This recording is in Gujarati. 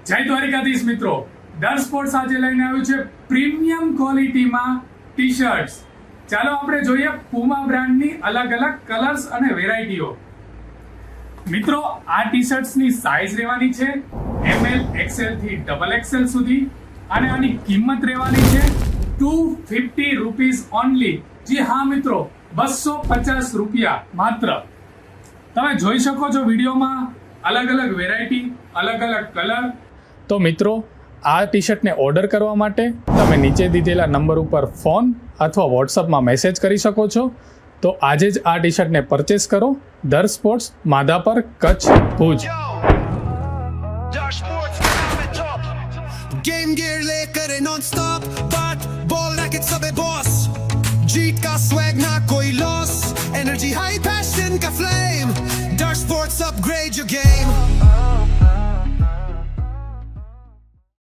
જય દ્વારિકાધીશ મિત્રો, દર સ્પોર્ટ્સ આજે લઈને આવ્યું છે પ્રીમિયમ ક્વોલિટીમાં ટી શર્ટ્સ. ચાલો આપણે જોઈએ પુમા બ્રાન્ડની અલગ અલગ કલર્સ અને વેરાયટીઓ. મિત્રો, આ ટી શર્ટ્સની સાઇઝ રહેવાની છે ML, XL થી XXL સુધી અને આની કિંમત રહેવાની છે 250 રૂપીસ ઓનલી. જી હા મિત્રો, 250 રૂપિયા માત્ર. તમે જોઈ શકો છો વિડીયોમાં અલગ અલગ વેરાયટી, અલગ અલગ કલર. તો મિત્રો, આ ટી શર્ટને ઓર્ડર કરવા માટે તમે નીચે દીધેલા નંબર ઉપર ફોન અથવા વોટ્સઅપમાં મેસેજ કરી શકો છો. તો આજે જ આ ટી શર્ટને પરચેસ કરો. દર sports, Madhapar, Kutch, Bhuj. Game gear लेकर नॉन स्टॉप बात बॉल रैकेट सबे बॉस जीत का स्वैग ना कोई लॉस एनर्जी हाई पैशन का फ्लेम डर स्पोर्ट्स अपग्रेड योर गेम